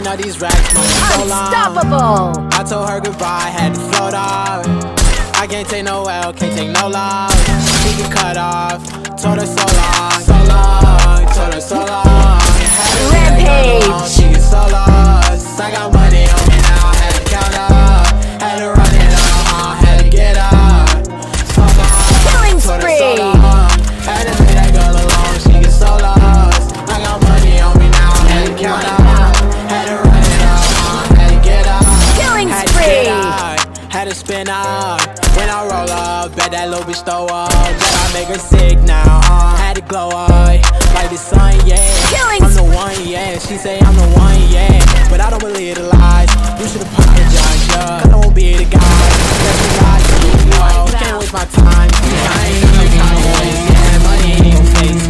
all these racks, money so long. Unstoppable! I told her goodbye, had to float off. I can't take no L, can't take no loss. She get cut off, told her so long, so long, told her so long. Rampage! She get so lost. I got money on me now, had to count up, had to run it up, had to get up. So long, Killing told her spree! so long, had to leave that girl alone. She get so lost. I got money on me now, had to count up, had to run it up, had to get up. Killing Had to spree! get out, had to spin up. When I roll up, bet that little bitch throw up. Bet I make her sick now, had to glow up like the sun, yeah. Killing I'm the one, yeah. She say I'm the one, yeah. But I don't believe the lies. You should apologize, yeah. I won't be the guy. That's the guy, you know. Can't waste my time. I ain't got no time to waste, yeah. Money in your face, yeah.